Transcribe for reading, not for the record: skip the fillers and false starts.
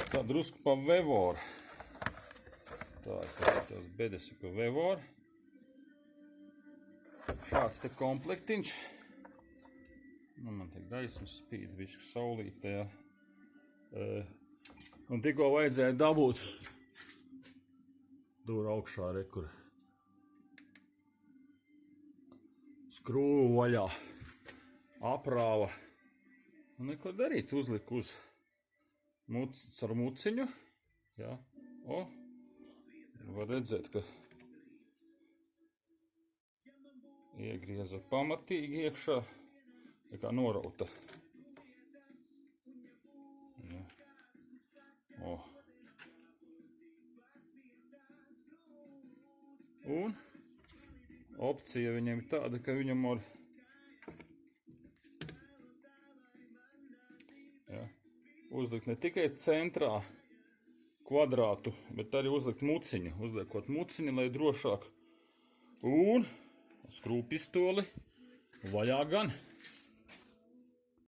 Tā drusku pa vevoru. Tā ir tās bedesiku vevoru. Šāds te komplektiņš. Nu, man te gaismas spīd, bišķi saulītē. Un tikko vajadzēja dabūt dūru augšā, kur skrūvu vaļā, aprāva. Un neko darīt, uzliku uz ar muciņu. Jā. O, var redzēt, ka iegrieza pamatīgi iekšā, kā norauta. Jā. O. Un opcija viņam ir tāda, ka viņam var uzlikt ne tikai centrā kvadrātu, bet arī uzlikt muciņu. Uzliekot muciņu, lai drošāk. Un skrūvpistoli vaļā gan.